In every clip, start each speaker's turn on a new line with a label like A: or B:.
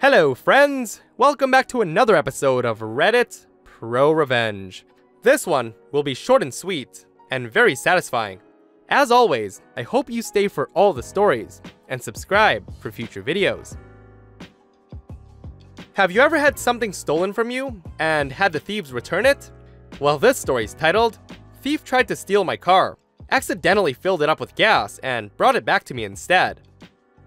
A: Hello friends! Welcome back to another episode of Reddit ProRevenge. This one will be short and sweet, and very satisfying. As always, I hope you stay for all the stories, and subscribe for future videos. Have you ever had something stolen from you, and had the thieves return it? Well, this story's titled, "Thief Tried to Steal My Car, Accidentally Filled It Up with Gas, and Brought It Back to Me Instead."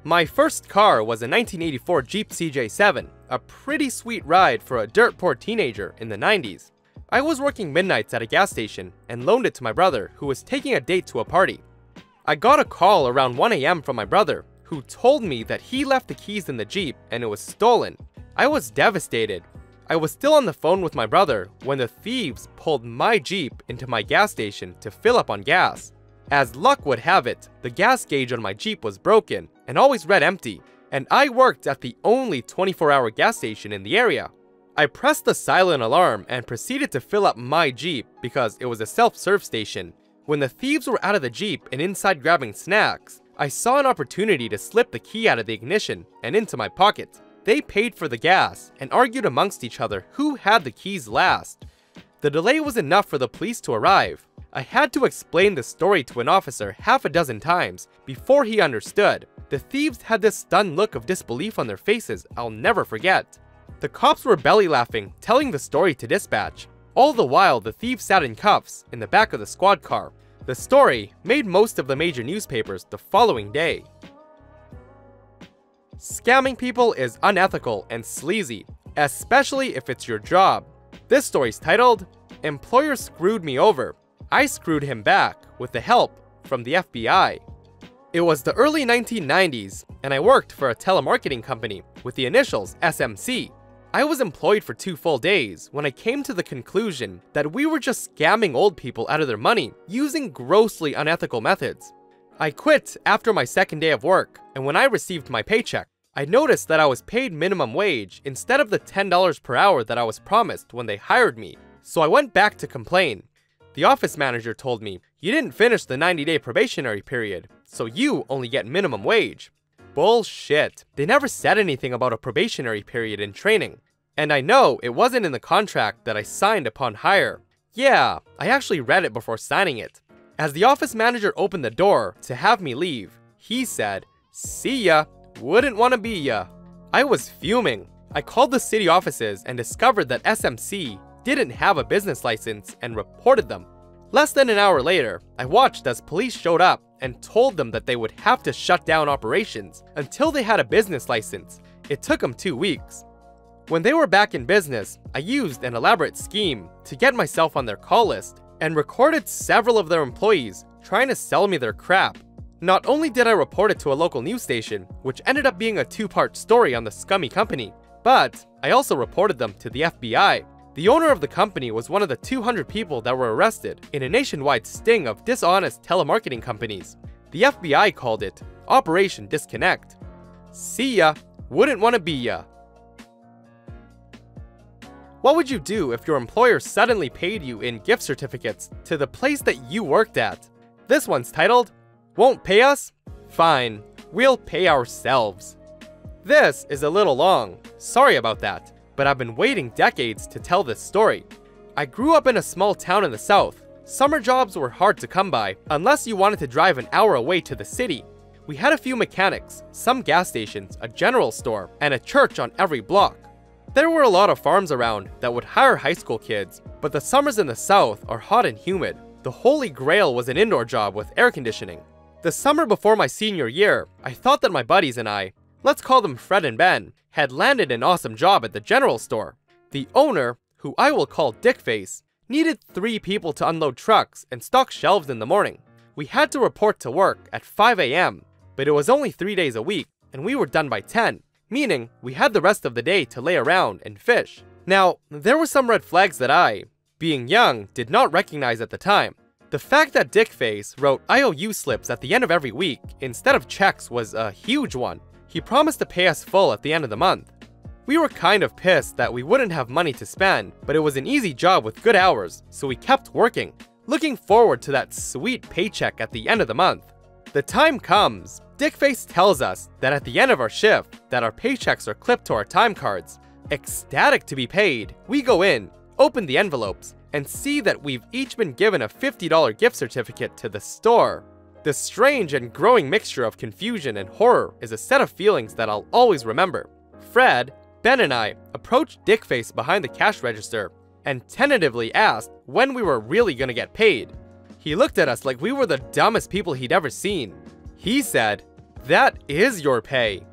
A: My first car was a 1984 Jeep CJ7, a pretty sweet ride for a dirt poor teenager in the 90s. I was working midnights at a gas station and loaned it to my brother, who was taking a date to a party. I got a call around 1 AM from my brother, who told me that he left the keys in the Jeep and it was stolen. I was devastated. I was still on the phone with my brother when the thieves pulled my Jeep into my gas station to fill up on gas. As luck would have it, the gas gauge on my Jeep was broken and always read empty, and I worked at the only 24-hour gas station in the area. I pressed the silent alarm and proceeded to fill up my Jeep because it was a self-serve station. When the thieves were out of the Jeep and inside grabbing snacks, I saw an opportunity to slip the key out of the ignition and into my pocket. They paid for the gas and argued amongst each other who had the keys last. The delay was enough for the police to arrive. I had to explain the story to an officer half a dozen times before he understood. The thieves had this stunned look of disbelief on their faces I'll never forget. The cops were belly laughing, telling the story to dispatch. All the while, the thieves sat in cuffs in the back of the squad car. The story made most of the major newspapers the following day. Scamming people is unethical and sleazy, especially if it's your job. This story's titled, "Employer Screwed Me Over. I screwed him back with the help from the FBI." It was the early 1990s, and I worked for a telemarketing company with the initials SMC. I was employed for 2 full days when I came to the conclusion that we were just scamming old people out of their money using grossly unethical methods. I quit after my second day of work, and when I received my paycheck, I noticed that I was paid minimum wage instead of the $10 per hour that I was promised when they hired me, so I went back to complain. The office manager told me, "You didn't finish the 90-day probationary period, so you only get minimum wage." Bullshit. They never said anything about a probationary period in training. And I know it wasn't in the contract that I signed upon hire. Yeah, I actually read it before signing it. As the office manager opened the door to have me leave, he said, "See ya, wouldn't wanna be ya." I was fuming. I called the city offices and discovered that SMC didn't have a business license and reported them. Less than an hour later, I watched as police showed up and told them that they would have to shut down operations until they had a business license. It took them 2 weeks. When they were back in business, I used an elaborate scheme to get myself on their call list and recorded several of their employees trying to sell me their crap. Not only did I report it to a local news station, which ended up being a 2-part story on the scummy company, but I also reported them to the FBI. The owner of the company was one of the 200 people that were arrested in a nationwide sting of dishonest telemarketing companies. The FBI called it Operation Disconnect. See ya, wouldn't wanna be ya. What would you do if your employer suddenly paid you in gift certificates to the place that you worked at? This one's titled, "Won't pay us? Fine, we'll pay ourselves." This is a little long, sorry about that. But I've been waiting decades to tell this story. I grew up in a small town in the south. Summer jobs were hard to come by unless you wanted to drive an hour away to the city. We had a few mechanics, some gas stations, a general store, and a church on every block. There were a lot of farms around that would hire high school kids, but the summers in the south are hot and humid. The holy grail was an indoor job with air conditioning. The summer before my senior year, I thought that my buddies and I, let's call them Fred and Ben, had landed an awesome job at the general store. The owner, who I will call Dickface, needed 3 people to unload trucks and stock shelves in the morning. We had to report to work at 5 AM, but it was only 3 days a week, and we were done by 10, meaning we had the rest of the day to lay around and fish. Now, there were some red flags that I, being young, did not recognize at the time. The fact that Dickface wrote IOU slips at the end of every week instead of checks was a huge one. He promised to pay us full at the end of the month. We were kind of pissed that we wouldn't have money to spend, but it was an easy job with good hours, so we kept working, looking forward to that sweet paycheck at the end of the month. The time comes, Dickface tells us that at the end of our shift, that our paychecks are clipped to our time cards. Ecstatic to be paid, we go in, open the envelopes, and see that we've each been given a $50 gift certificate to the store. The strange and growing mixture of confusion and horror is a set of feelings that I'll always remember. Fred, Ben, and I approached Dickface behind the cash register and tentatively asked when we were really gonna get paid. He looked at us like we were the dumbest people he'd ever seen. He said, "That is your pay."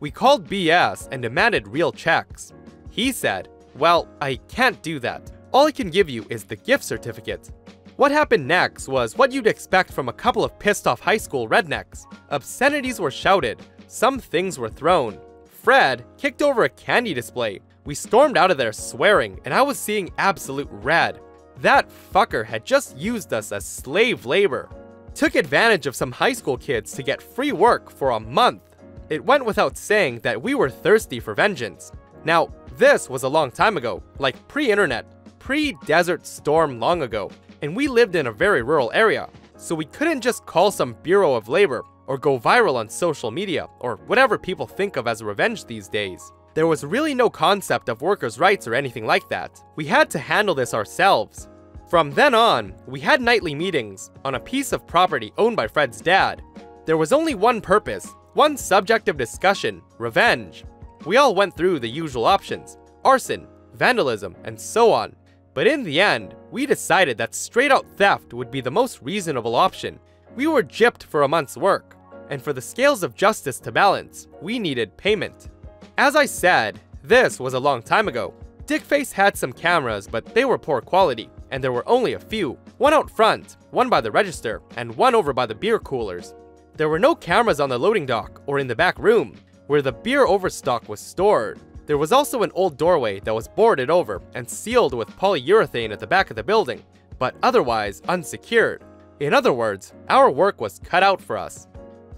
A: We called BS and demanded real checks. He said, "Well, I can't do that. All I can give you is the gift certificate." What happened next was what you'd expect from a couple of pissed off high school rednecks. Obscenities were shouted, some things were thrown. Fred kicked over a candy display. We stormed out of there swearing, and I was seeing absolute red. That fucker had just used us as slave labor. Took advantage of some high school kids to get free work for a month. It went without saying that we were thirsty for vengeance. Now, this was a long time ago, like pre-internet, pre-Desert Storm long ago, and we lived in a very rural area, so we couldn't just call some Bureau of Labor or go viral on social media or whatever people think of as revenge these days. There was really no concept of workers' rights or anything like that. We had to handle this ourselves. From then on, we had nightly meetings on a piece of property owned by Fred's dad. There was only one purpose, one subject of discussion: revenge. We all went through the usual options: arson, vandalism, and so on. But in the end, we decided that straight-out theft would be the most reasonable option. We were gypped for a month's work, and for the scales of justice to balance, we needed payment. As I said, this was a long time ago. Dickface had some cameras, but they were poor quality, and there were only a few. One out front, one by the register, and one over by the beer coolers. There were no cameras on the loading dock or in the back room, where the beer overstock was stored. There was also an old doorway that was boarded over and sealed with polyurethane at the back of the building, but otherwise unsecured. In other words, our work was cut out for us.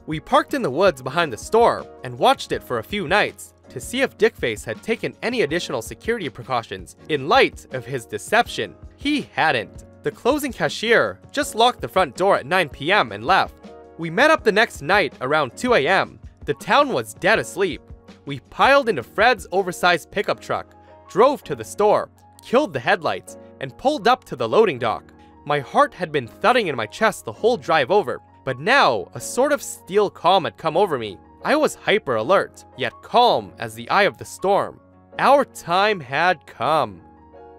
A: We parked in the woods behind the store and watched it for a few nights to see if Dickface had taken any additional security precautions in light of his deception. He hadn't. The closing cashier just locked the front door at 9 PM and left. We met up the next night around 2 AM. The town was dead asleep. We piled into Fred's oversized pickup truck, drove to the store, killed the headlights, and pulled up to the loading dock. My heart had been thudding in my chest the whole drive over, but now a sort of steel calm had come over me. I was hyper alert, yet calm as the eye of the storm. Our time had come.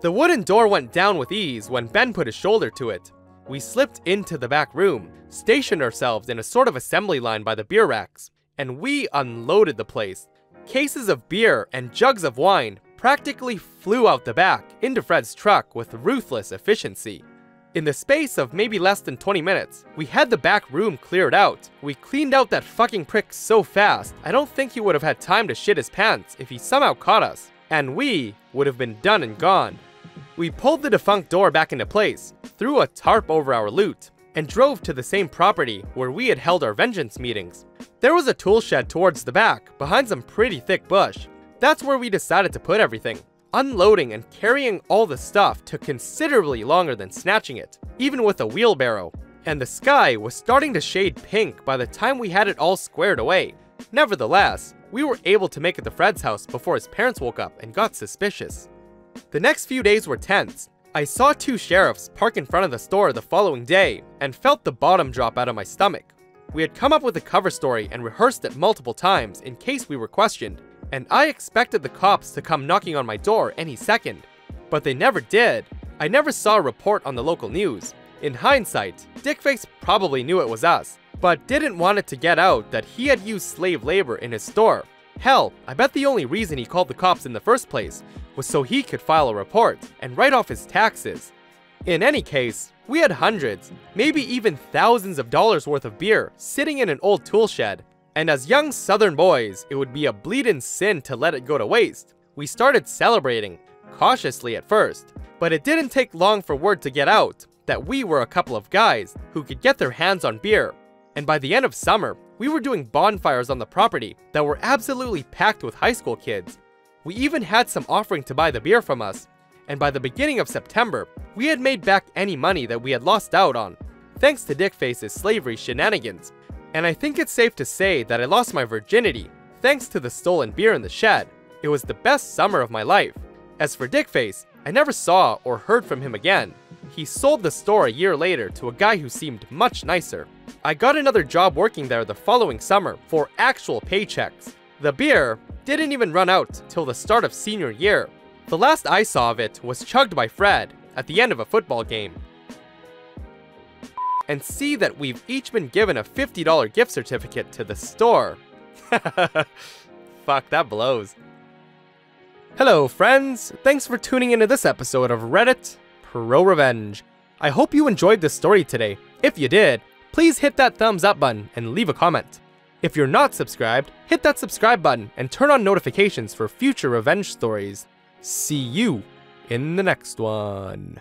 A: The wooden door went down with ease when Ben put his shoulder to it. We slipped into the back room, stationed ourselves in a sort of assembly line by the beer racks, and we unloaded the place. Cases of beer and jugs of wine practically flew out the back into Fred's truck with ruthless efficiency. In the space of maybe less than 20 minutes, we had the back room cleared out. We cleaned out that fucking prick so fast, I don't think he would have had time to shit his pants if he somehow caught us, and we would have been done and gone. We pulled the defunct door back into place, threw a tarp over our loot, and drove to the same property where we had held our vengeance meetings. There was a tool shed towards the back, behind some pretty thick bush. That's where we decided to put everything. Unloading and carrying all the stuff took considerably longer than snatching it, even with a wheelbarrow. And the sky was starting to shade pink by the time we had it all squared away. Nevertheless, we were able to make it to Fred's house before his parents woke up and got suspicious. The next few days were tense. I saw 2 sheriffs park in front of the store the following day and felt the bottom drop out of my stomach. We had come up with a cover story and rehearsed it multiple times in case we were questioned, and I expected the cops to come knocking on my door any second. But they never did. I never saw a report on the local news. In hindsight, Dickface probably knew it was us, but didn't want it to get out that he had used slave labor in his store. Hell, I bet the only reason he called the cops in the first place was so he could file a report and write off his taxes. In any case, we had hundreds, maybe even thousands of dollars worth of beer sitting in an old tool shed, and as young southern boys, it would be a bleeding sin to let it go to waste. We started celebrating, cautiously at first, but it didn't take long for word to get out that we were a couple of guys who could get their hands on beer. And by the end of summer, we were doing bonfires on the property that were absolutely packed with high school kids. We even had some offering to buy the beer from us, and by the beginning of September, we had made back any money that we had lost out on, thanks to Dickface's slavery shenanigans. And I think it's safe to say that I lost my virginity thanks to the stolen beer in the shed. It was the best summer of my life. As for Dickface, I never saw or heard from him again. He sold the store a year later to a guy who seemed much nicer. I got another job working there the following summer for actual paychecks. The beer didn't even run out till the start of senior year. The last I saw of it was chugged by Fred at the end of a football game. And see that we've each been given a $50 gift certificate to the store. Fuck, that blows. Hello friends, thanks for tuning into this episode of Reddit ProRevenge. I hope you enjoyed this story today. If you did, please hit that thumbs up button and leave a comment. If you're not subscribed, hit that subscribe button and turn on notifications for future revenge stories. See you in the next one.